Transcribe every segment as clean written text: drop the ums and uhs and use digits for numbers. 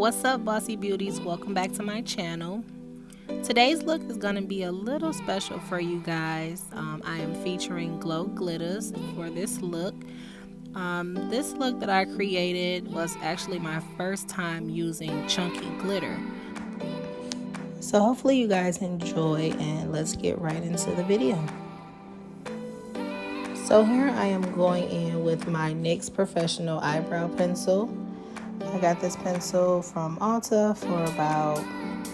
What's up, BossCee Beauties? Welcome back to my channel. Today's look is going to be a little special for you guys. I am featuring Glo Glittaz for this look. This look that I created was actually my first time using chunky glitter. So hopefully you guys enjoy, and let's get right into the video. So here I am going in with my NYX Professional Eyebrow Pencil. I got this pencil from Ulta for about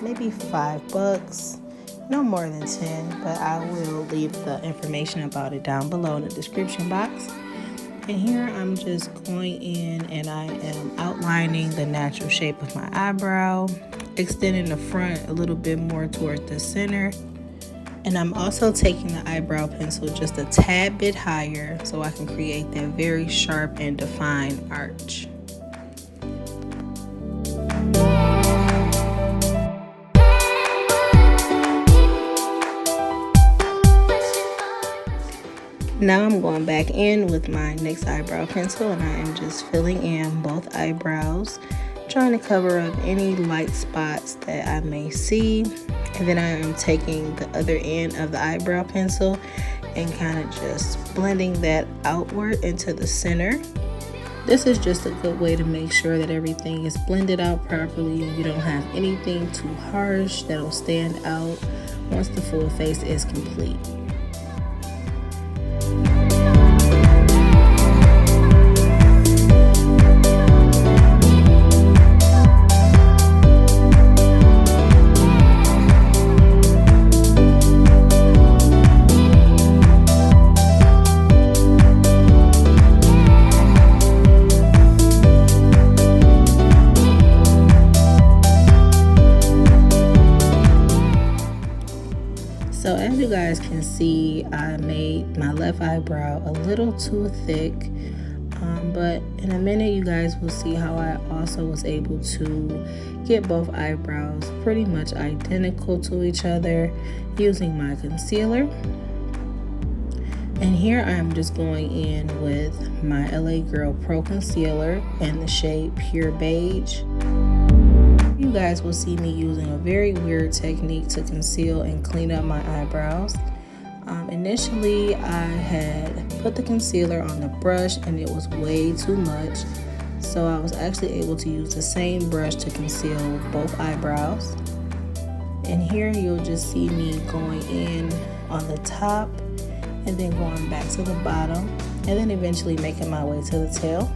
maybe $5, no more than 10, but I will leave the information about it down below in the description box. And here I'm just going in and I am outlining the natural shape of my eyebrow, extending the front a little bit more toward the center. And I'm also taking the eyebrow pencil just a tad bit higher so I can create that very sharp and defined arch. Now I'm going back in with my NYX eyebrow pencil and I am just filling in both eyebrows, trying to cover up any light spots that I may see. And then I am taking the other end of the eyebrow pencil and kind of just blending that outward into the center. This is just a good way to make sure that everything is blended out properly and you don't have anything too harsh that'll stand out once the full face is complete. So as you guys can see, I made my left eyebrow a little too thick, but in a minute you guys will see how I also was able to get both eyebrows pretty much identical to each other using my concealer. And here I'm just going in with my LA Girl Pro Concealer in the shade Pure Beige. You guys will see me using a very weird technique to conceal and clean up my eyebrows. Initially, I had put the concealer on the brush and it was way too much. So I was actually able to use the same brush to conceal both eyebrows. And here you'll just see me going in on the top and then going back to the bottom and then eventually making my way to the tail.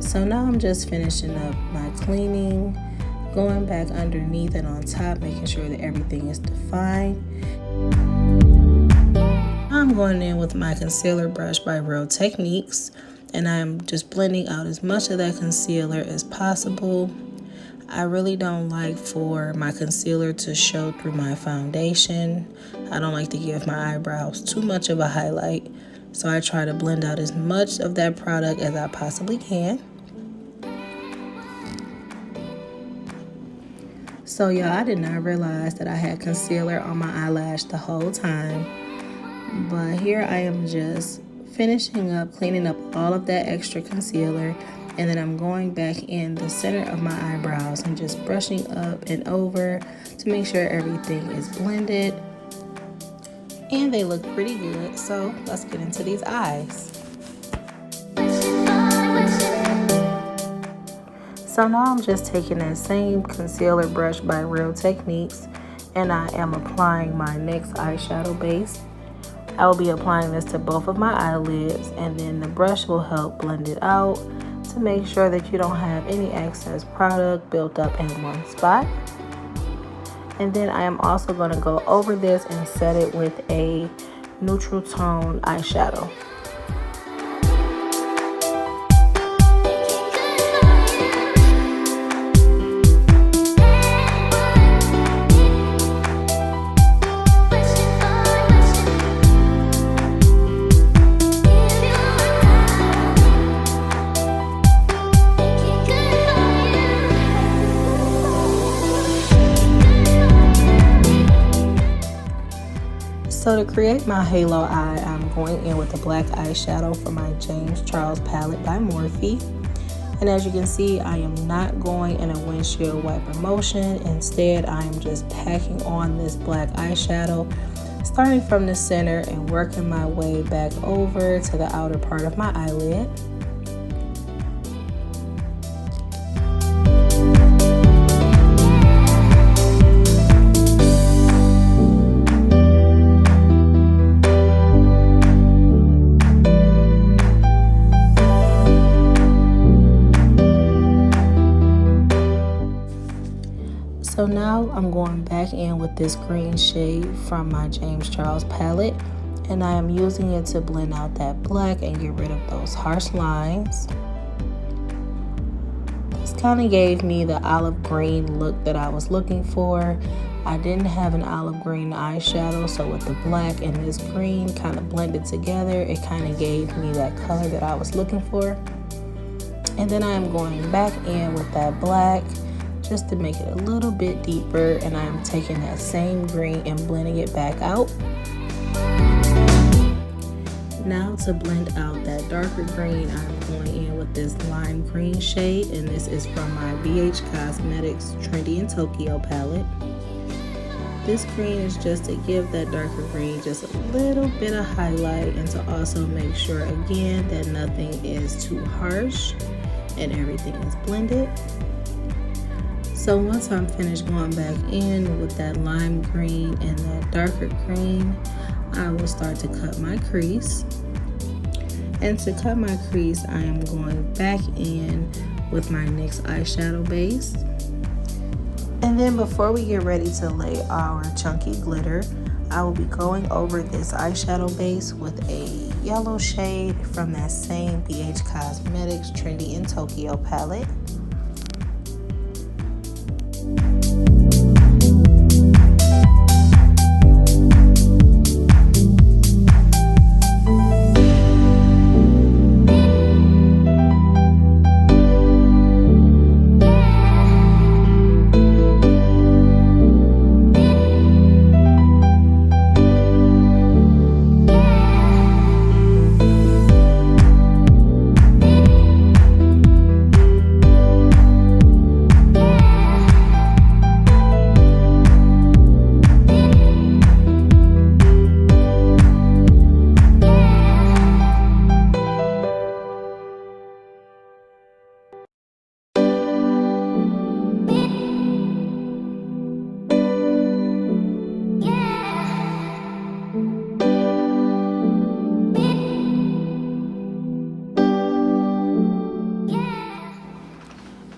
So now I'm just finishing up my cleaning, going back underneath and on top, making sure that everything is defined. I'm going in with my concealer brush by Real Techniques, and I'm just blending out as much of that concealer as possible. I really don't like for my concealer to show through my foundation. I don't like to give my eyebrows too much of a highlight, so I try to blend out as much of that product as I possibly can. So y'all, I did not realize that I had concealer on my eyelash the whole time. But here I am just finishing up, cleaning up all of that extra concealer, and then I'm going back in the center of my eyebrows and just brushing up and over to make sure everything is blended. And they look pretty good, so let's get into these eyes. So now I'm just taking that same concealer brush by Real Techniques, and I am applying my NYX eyeshadow base. I will be applying this to both of my eyelids, and then the brush will help blend it out to make sure that you don't have any excess product built up in one spot. And then I am also going to go over this and set it with a neutral tone eyeshadow. So to create my halo eye, I'm going in with a black eyeshadow from my James Charles palette by Morphe. And as you can see, I am not going in a windshield wiper motion. Instead, I am just packing on this black eyeshadow, starting from the center and working my way back over to the outer part of my eyelid. So now I'm going back in with this green shade from my James Charles palette, and I am using it to blend out that black and get rid of those harsh lines. This kind of gave me the olive green look that I was looking for. I didn't have an olive green eyeshadow, so with the black and this green kind of blended together, it kind of gave me that color that I was looking for. And then I am going back in with that black just to make it a little bit deeper, and I'm taking that same green and blending it back out. Now to blend out that darker green, I'm going in with this lime green shade, and this is from my BH Cosmetics Trendy in Tokyo palette. This green is just to give that darker green just a little bit of highlight, and to also make sure again that nothing is too harsh and everything is blended. So once I'm finished going back in with that lime green and that darker green, I will start to cut my crease. And to cut my crease, I am going back in with my NYX eyeshadow base. And then before we get ready to lay our chunky glitter, I will be going over this eyeshadow base with a yellow shade from that same BH Cosmetics Trendy in Tokyo palette.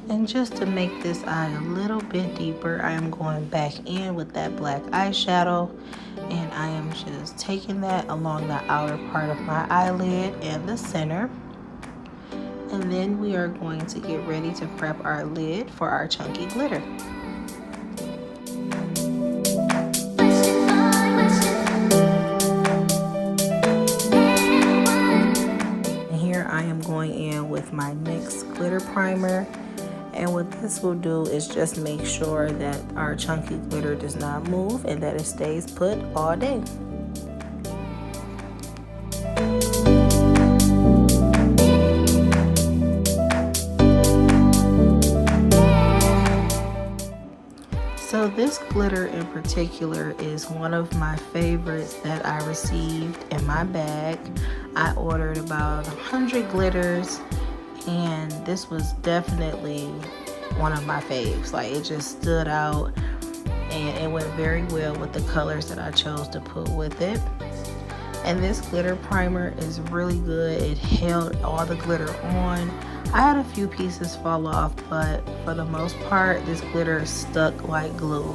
And just to make this eye a little bit deeper, I am going back in with that black eyeshadow, and I am just taking that along the outer part of my eyelid and the center. And then we are going to get ready to prep our lid for our chunky glitter. And here I am going in with my NYX glitter primer. And what this will do is just make sure that our chunky glitter does not move and that it stays put all day. this glitter in particular is one of my favorites that I received in my bag. I ordered about 100 glitters, and this was definitely one of my faves. Like, it just stood out, and it went very well with the colors that I chose to put with it. And this glitter primer is really good. It held all the glitter on. I had a few pieces fall off, but for the most part, this glitter stuck like glue.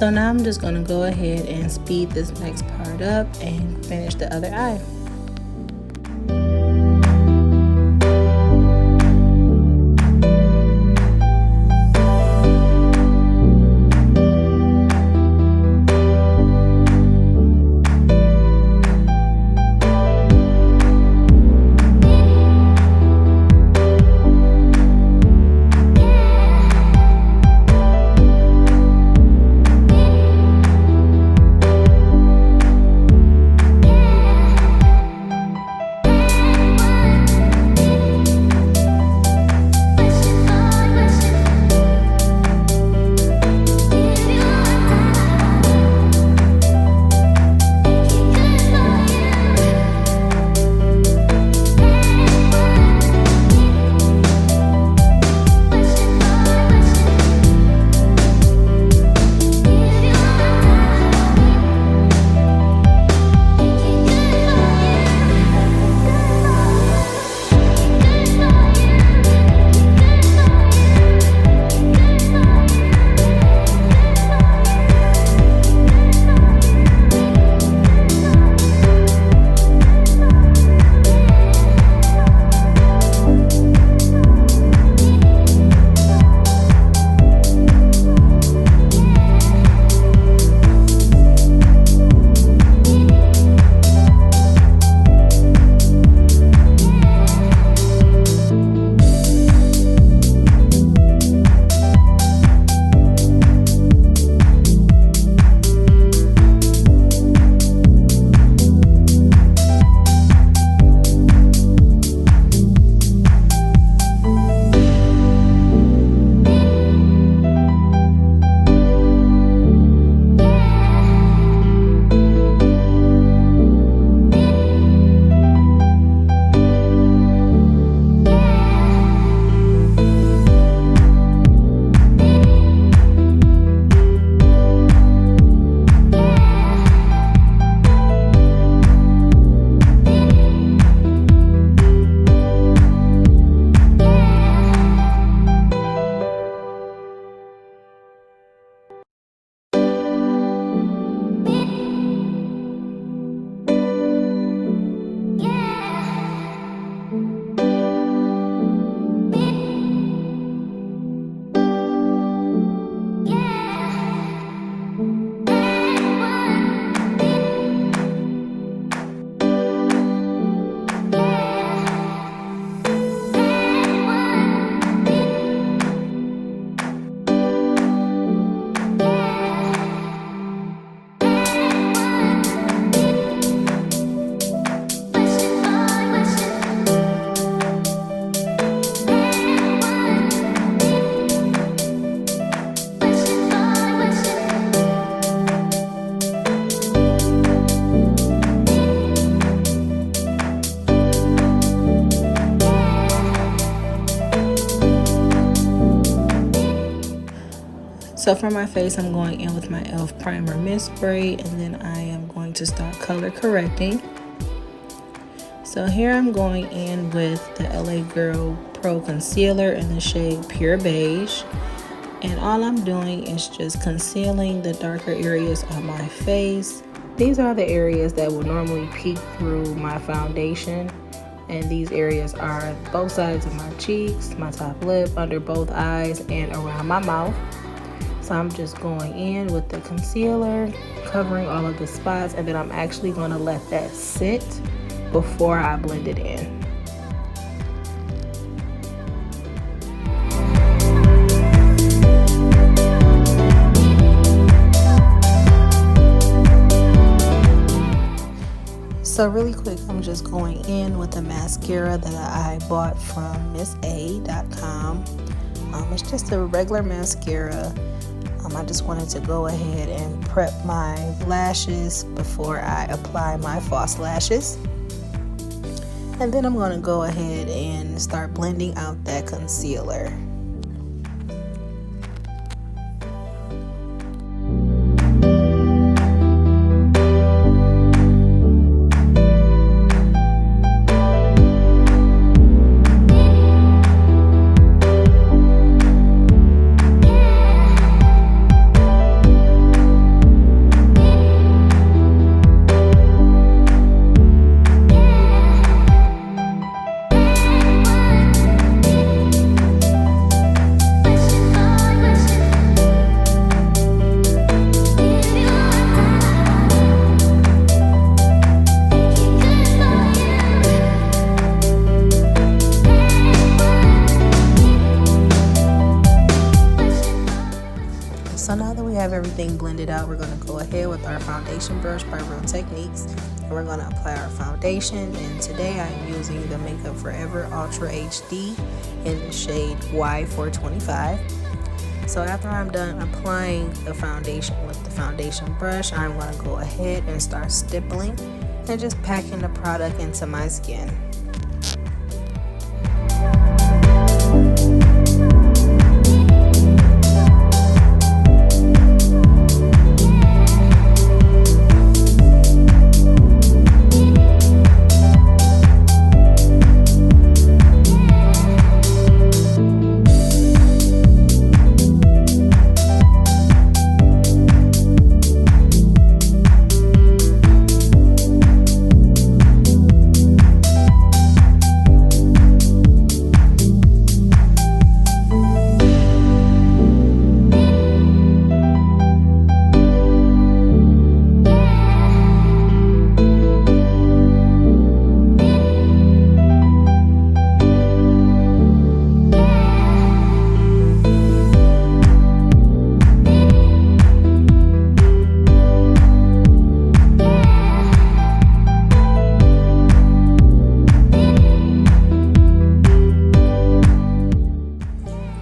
So now I'm just going to go ahead and speed this next part up and finish the other eye. So for my face, I'm going in with my e.l.f. Primer Mist Spray, and then I am going to start color correcting. So here I'm going in with the LA Girl Pro Concealer in the shade Pure Beige. And all I'm doing is just concealing the darker areas on my face. These are the areas that will normally peek through my foundation. And these areas are both sides of my cheeks, my top lip, under both eyes, and around my mouth. So I'm just going in with the concealer, covering all of the spots, and then I'm actually going to let that sit before I blend it in. So really quick, I'm just going in with the mascara that I bought from MissA.com. It's just a regular mascara. I just wanted to go ahead and prep my lashes before I apply my false lashes. And then I'm going to go ahead and start blending out that concealer. So now that we have everything blended out, we're going to go ahead with our foundation brush by Real Techniques, and we're going to apply our foundation. And today I'm using the Makeup Forever Ultra HD in the shade Y425. So after I'm done applying the foundation with the foundation brush, I'm going to go ahead and start stippling and just packing the product into my skin.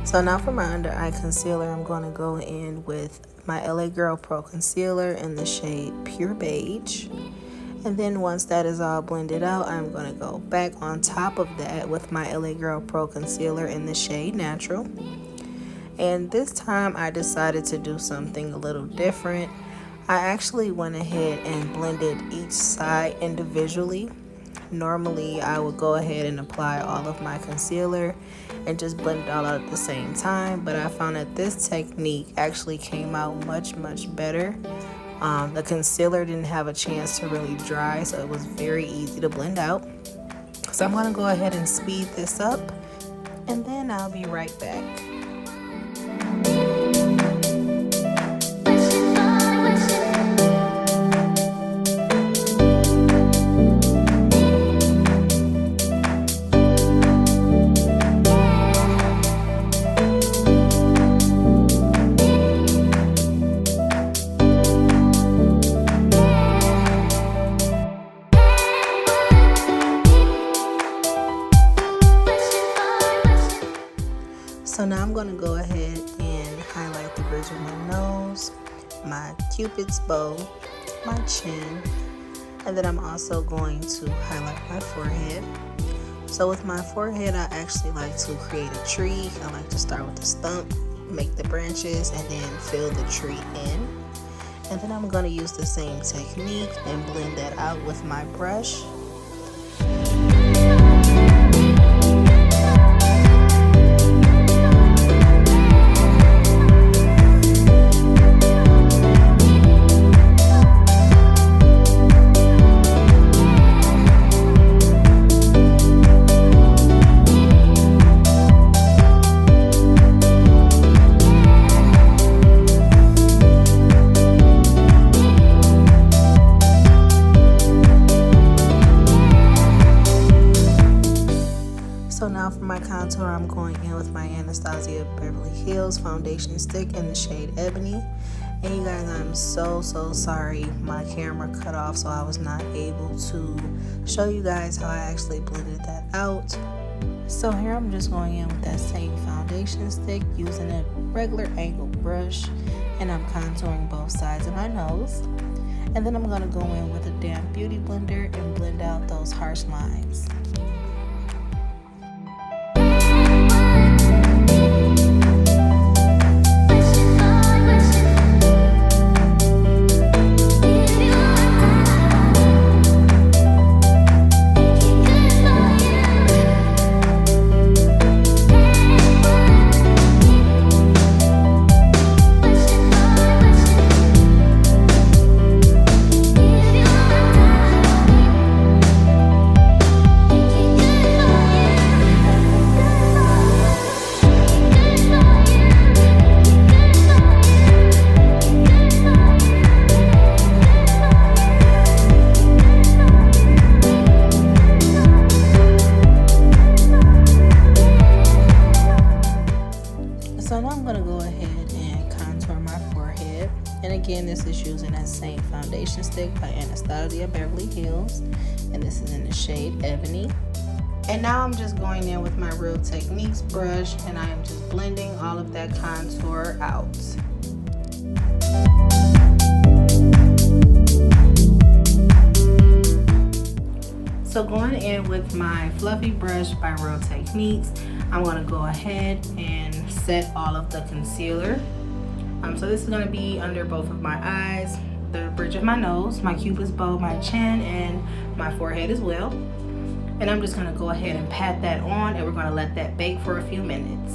So now for my under eye concealer, I'm going to go in with my LA Girl Pro Concealer in the shade Pure Beige. And then once that is all blended out, I'm going to go back on top of that with my LA Girl Pro Concealer in the shade Natural. And this time I decided to do something a little different. I actually went ahead and blended each side individually. Normally I would go ahead and apply all of my concealer and just blend it all out at the same time, but I found that this technique actually came out much better. The concealer didn't have a chance to really dry, so it was very easy to blend out. So I'm going to go ahead and speed this up, and then I'll be right back. So now I'm going to go ahead and highlight the bridge of my nose, my cupid's bow, my chin, and then I'm also going to highlight my forehead. So with my forehead, I actually like to create a tree. I like to start with the stump, make the branches, and then fill the tree in. And then I'm going to use the same technique and blend that out with my brush. For my contour, I'm going in with my Anastasia Beverly Hills Foundation stick in the shade Ebony. And you guys, I'm so sorry. My camera cut off, so I was not able to show you guys how I actually blended that out. So here I'm just going in with that same foundation stick using a regular angled brush, and I'm contouring both sides of my nose. And then I'm going to go in with a damp beauty blender and blend out those harsh lines. So now I'm going to go ahead and contour my forehead. And again, this is using that same foundation stick by Anastasia Beverly Hills. And this is in the shade Ebony. And now I'm just going in with my Real Techniques brush, and I am just blending all of that contour out. So going in with my fluffy brush by Real Techniques, I'm going to go ahead and set all of the concealer. So this is going to be under both of my eyes, the bridge of my nose, my cupid's bow, my chin, and my forehead as well. And I'm just going to go ahead and pat that on, and we're going to let that bake for a few minutes.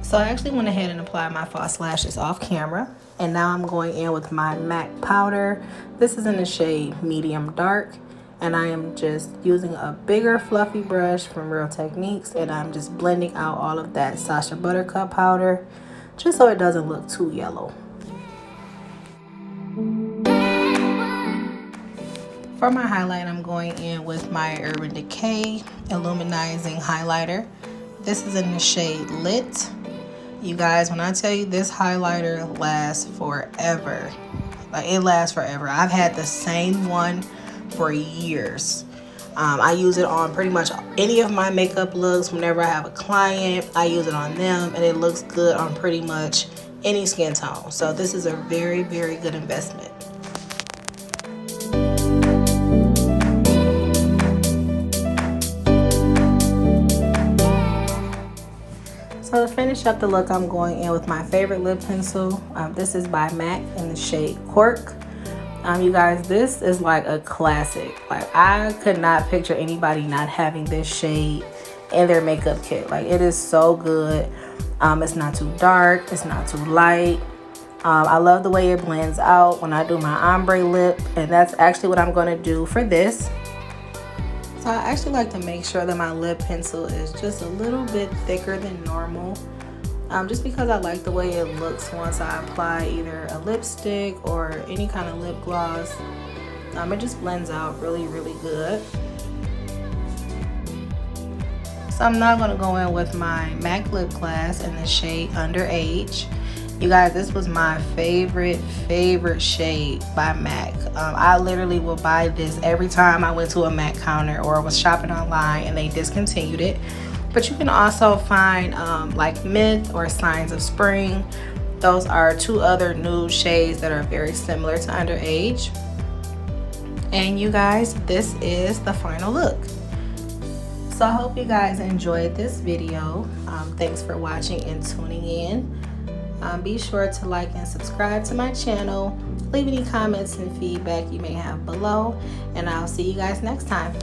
So I actually went ahead and applied my false lashes off camera, and now I'm going in with my MAC powder. This is in the shade Medium Dark, and I am just using a bigger fluffy brush from Real Techniques, and I'm just blending out all of that Sacha Buttercup powder just so it doesn't look too yellow. For my highlight, I'm going in with my Urban Decay Illuminizing Highlighter. This is in the shade Lit. You guys, when I tell you this highlighter lasts forever, like it lasts forever. I've had the same one for years. I use it on pretty much any of my makeup looks. Whenever I have a client, I use it on them, and it looks good on pretty much any skin tone. So this is a very good investment. So to finish up the look, I'm going in with my favorite lip pencil. This is by MAC in the shade Cork. You guys, this is like a classic. Like, I could not picture anybody not having this shade in their makeup kit. Like, it is so good. It's not too dark, it's not too light. I love the way it blends out when I do my ombre lip, and that's actually what I'm going to do for this. So I actually like to make sure that my lip pencil is just a little bit thicker than normal, just because I like the way it looks once I apply either a lipstick or any kind of lip gloss. It just blends out really good. So I'm now going to go in with my MAC lip glass in the shade Underage. You guys, this was my favorite shade by MAC. I literally would buy this every time I went to a MAC counter or was shopping online and they discontinued it. But you can also find like Myth or Signs of Spring. Those are two other nude shades that are very similar to Underage. And you guys, this is the final look. So I hope you guys enjoyed this video. Thanks for watching and tuning in. Be sure to like and subscribe to my channel. Leave any comments and feedback you may have below, and I'll see you guys next time.